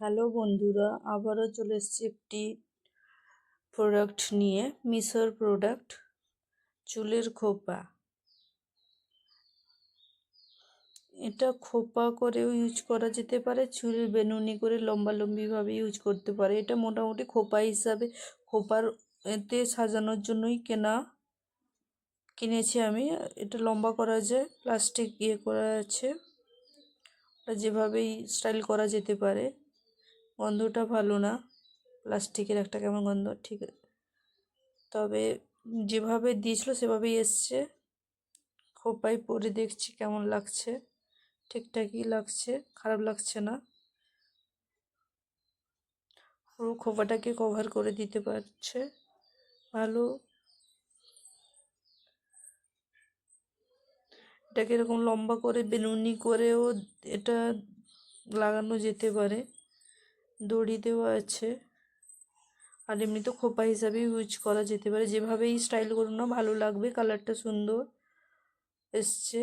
Hello বন্ধুরা, আবারও চলে এসেছি একটি প্রোডাক্ট নিয়ে। মিশোর প্রোডাক্ট, চুলের খোপা। এটা খোপা করেও ইউজ করা যেতে পারে, চুল বেনুনি করে লম্বালম্বিভাবে ইউজ করতে পারে। এটা মোটামুটি খোপা হিসাবে, খোপার এতে সাজানোর জন্যই কিনেছি আমি। এটা লম্বা করা যায়, প্লাস্টিক করা আছে, যেভাবেই স্টাইল করা যেতে পারে। গন্ধটা ভালো না, প্লাস্টিকের একটা কেমন গন্ধ, ঠিক। তবে যেভাবে দিয়েছিল সেভাবেই এসছে। খোপায় পরে দেখছি কেমন লাগছে, ঠিকঠাকই লাগছে, খারাপ লাগছে না। পুরো খোপাটাকে কভার করে দিতে পারছে ভালো। এটাকে এরকম লম্বা করে বেনুনি করেও এটা লাগানো যেতে পারে, দড়ি দেওয়া আছে। আর এমনি তো খোপা হিসাবে ইউজ করা যেতে পারে, যেভাবেই স্টাইল করুন না ভালো লাগবে। কালারটা সুন্দর এসছে।